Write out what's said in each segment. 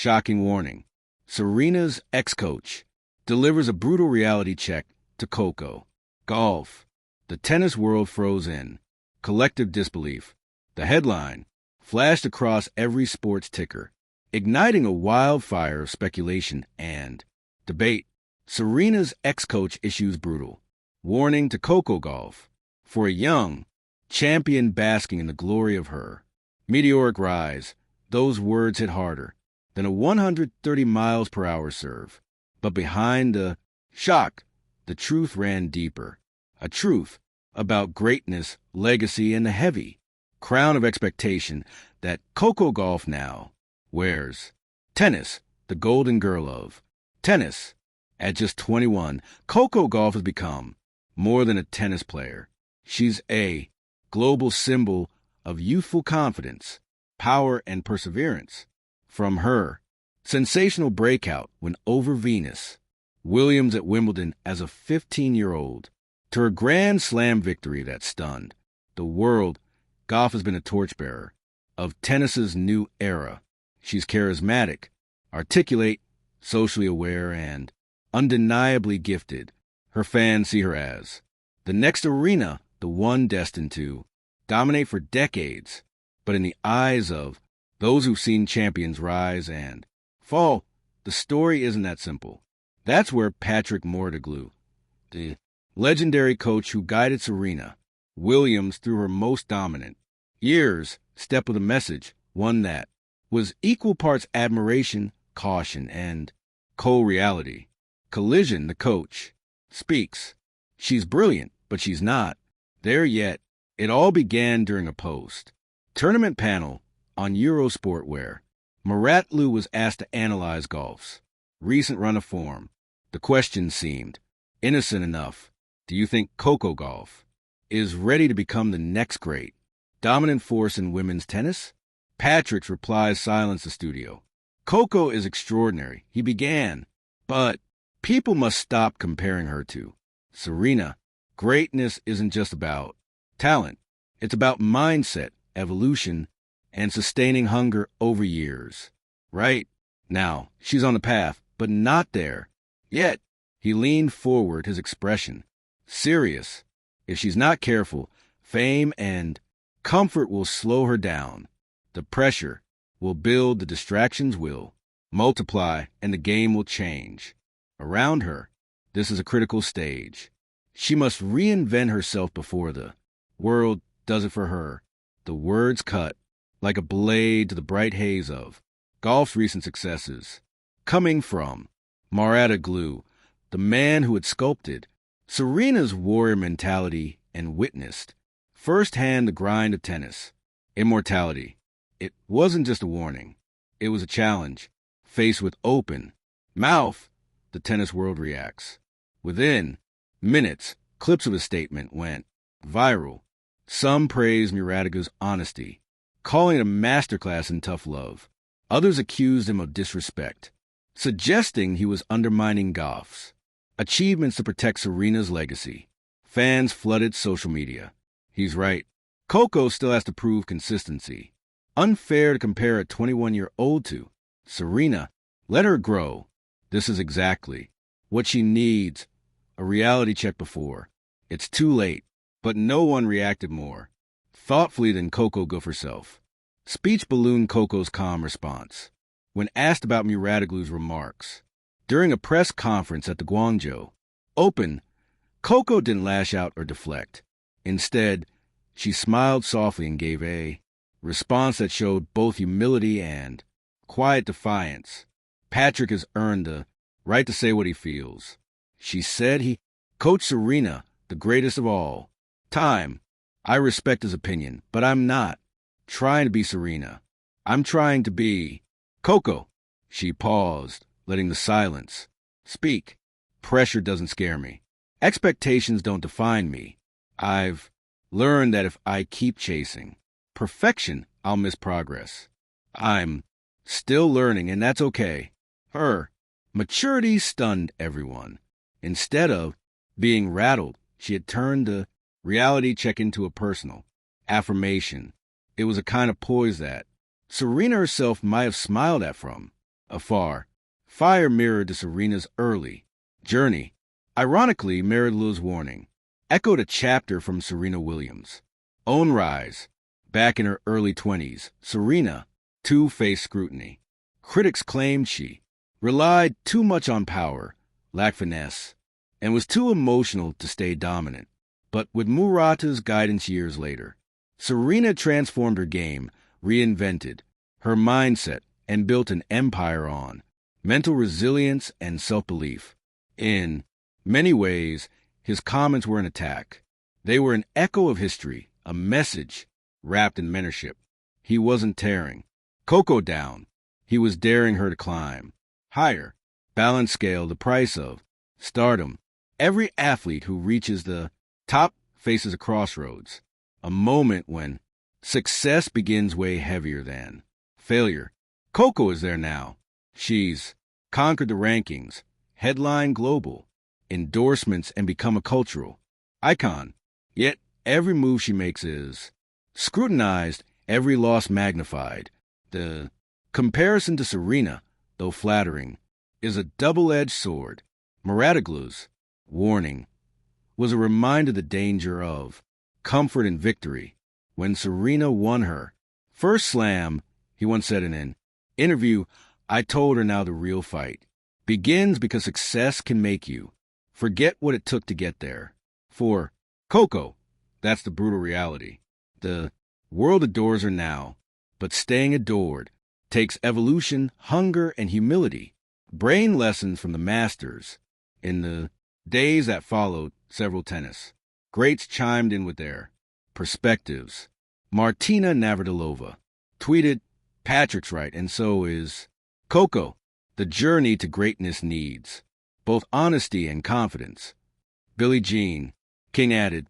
Shocking warning. Serena's ex-coach delivers a brutal reality check to Coco Gauff. The tennis world froze in. Collective disbelief. The headline flashed across every sports ticker, igniting a wildfire of speculation and debate. Serena's ex-coach issues brutal warning to Coco Gauff for a young champion basking in the glory of her meteoric rise. Those words hit harder than a 130 miles per hour serve. But behind the shock, the truth ran deeper. A truth about greatness, legacy, and the heavy crown of expectation that Coco Gauff now wears. Tennis, the golden girl of tennis. At just 21, Coco Gauff has become more than a tennis player. She's a global symbol of youthful confidence, power, and perseverance. From her sensational breakout when over Venus Williams at Wimbledon as a 15-year-old to her Grand Slam victory that stunned the world, Gauff has been a torchbearer of tennis's new era. She's charismatic, articulate, socially aware, and undeniably gifted. Her fans see her as the next Serena, the one destined to dominate for decades. But in the eyes of those who've seen champions rise and fall, the story isn't that simple. That's where Patrick Mortiglu, the legendary coach who guided Serena Williams through her most dominant years, stepped with a message, one that was equal parts admiration, caution, and cold reality. Collision, the coach, speaks. She's brilliant, but she's not there yet. It all began during a post-tournament panel on Eurosport where Mortiglu was asked to analyze Gauff's recent run of form. The question seemed innocent enough. Do you think Coco Gauff is ready to become the next great dominant force in women's tennis? Patrick's replies silenced the studio. Coco is extraordinary, he began, but people must stop comparing her to Serena. Greatness isn't just about talent. It's about mindset, evolution, and sustaining hunger over years. Right now, she's on the path, but not there yet. He leaned forward, his expression serious. If she's not careful, fame and comfort will slow her down. The pressure will build, the distractions will multiply, and the game will change around her. This is a critical stage. She must reinvent herself before the world does it for her. The words cut like a blade to the bright haze of Gauff's recent successes, coming from Mortiglu, the man who had sculpted Serena's warrior mentality and witnessed firsthand the grind of tennis. Immortality. It wasn't just a warning. It was a challenge. Faced with open mouth, the tennis world reacts. Within minutes, clips of his statement went viral. Some praised Mortiglu's honesty, calling it a masterclass in tough love. Others accused him of disrespect, suggesting he was undermining Gauff's achievements to protect Serena's legacy. Fans flooded social media. He's right. Coco still has to prove consistency. Unfair to compare a 21-year-old to Serena. Let her grow. This is exactly what she needs. A reality check before it's too late. But no one reacted more thoughtfully than Coco Gauff herself. Speech ballooned Coco's calm response when asked about Mortiglu's remarks. During a press conference at the Guangzhou Open, Coco didn't lash out or deflect. Instead, she smiled softly and gave a response that showed both humility and quiet defiance. Patrick has earned the right to say what he feels. She said he coached Serena, the greatest of all time. I respect his opinion, but I'm not trying to be Serena. I'm trying to be Coco. She paused, letting the silence speak. Pressure doesn't scare me. Expectations don't define me. I've learned that if I keep chasing perfection, I'll miss progress. I'm still learning, and that's okay. Her maturity stunned everyone. Instead of being rattled, she had turned the reality check into a personal affirmation. It was a kind of poise that Serena herself might have smiled at from Afar, fire mirrored to Serena's early journey. Ironically, mirrored Lil's warning, echoed a chapter from Serena Williams' own rise. Back in her early 20s, Serena, too, faced scrutiny. Critics claimed she relied too much on power, lacked finesse, and was too emotional to stay dominant. But with Murata's guidance years later, Serena transformed her game, reinvented her mindset, and built an empire on mental resilience and self-belief. In many ways, his comments were an attack. They were an echo of history, a message wrapped in mentorship. He wasn't tearing Coco down. He was daring her to climb higher. Balance scale, the price of stardom. Every athlete who reaches the top faces a crossroads, a moment when success begins way heavier than failure. Coco is there now. She's conquered the rankings, headline global, endorsements, and become a cultural icon. Yet every move she makes is scrutinized, every loss magnified. The comparison to Serena, though flattering, is a double-edged sword. Muratoglu's warning was a reminder of the danger of comfort in victory. When Serena won her first slam, he once said in an interview, "I told her now the real fight begins because success can make you forget what it took to get there." For Coco, that's the brutal reality. The world adores her now, but staying adored takes evolution, hunger, and humility. Brain lessons from the masters. In the days that followed, several tennis greats chimed in with their perspectives. Martina Navratilova tweeted, "Patrick's right, and so is Coco. The journey to greatness needs both honesty and confidence." Billie Jean King added,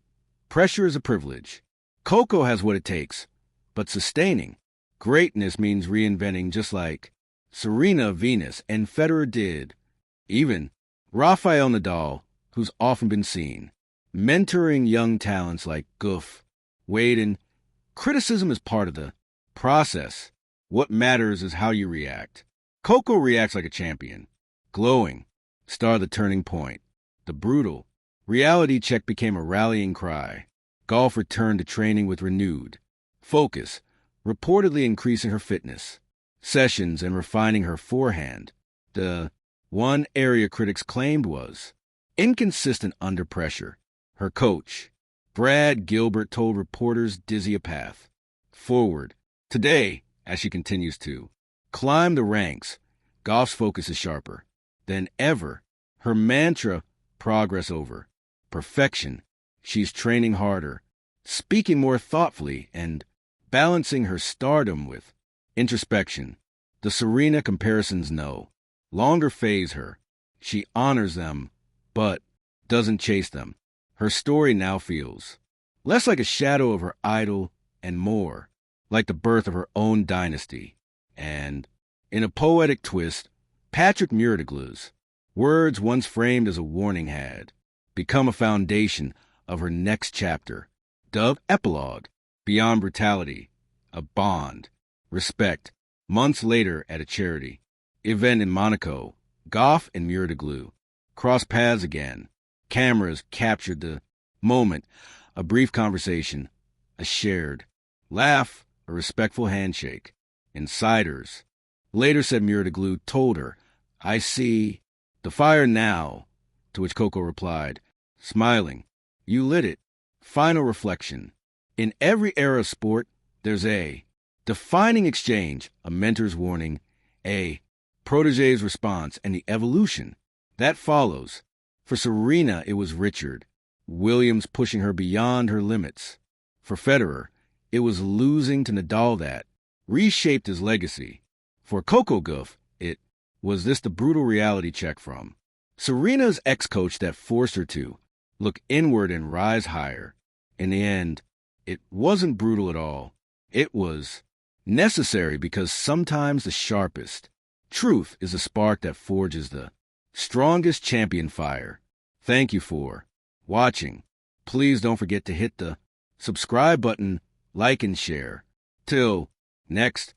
"Pressure is a privilege. Coco has what it takes, but sustaining greatness means reinventing, just like Serena, Venus, and Federer did." Even Rafael Nadal, who's often been seen mentoring young talents like Gauff, Wade, and criticism is part of the process. What matters is how you react. Coco reacts like a champion, glowing, star the turning point. The brutal reality check became a rallying cry. Gauff returned to training with renewed focus, reportedly increasing her fitness sessions and refining her forehand. The one area critics claimed was inconsistent under pressure. Her coach, Brad Gilbert, told reporters dizzy a path forward. Today, as she continues to climb the ranks, Gauff's focus is sharper than ever. Her mantra, progress over perfection. She's training harder, speaking more thoughtfully, and balancing her stardom with introspection. The Serena comparisons no longer faze her. She honors them, but doesn't chase them. Her story now feels less like a shadow of her idol and more like the birth of her own dynasty. And in a poetic twist, Patrick Muratoglu's words, once framed as a warning, had become a foundation of her next chapter, dubbed Epilogue. Beyond brutality, a bond, respect. Months later, at a charity event in Monaco, Gauff and Muratoglu crossed paths again. Cameras captured the moment, a brief conversation, a shared laugh, a respectful handshake. Insiders later said Muratoglu told her, "I see the fire now," to which Coco replied, smiling, "You lit it." Final reflection. In every era of sport, there's a defining exchange, a mentor's warning, a protege's response, and the evolution that follows. For Serena, it was Richard Williams pushing her beyond her limits. For Federer, it was losing to Nadal that reshaped his legacy. For Coco Gauff, it was the brutal reality check from Serena's ex-coach that forced her to look inward and rise higher. In the end, it wasn't brutal at all. It was necessary, because sometimes the sharpest truth is the spark that forges the strongest champion fire. Thank you for watching. Please don't forget to hit the subscribe button, like, and share. Till next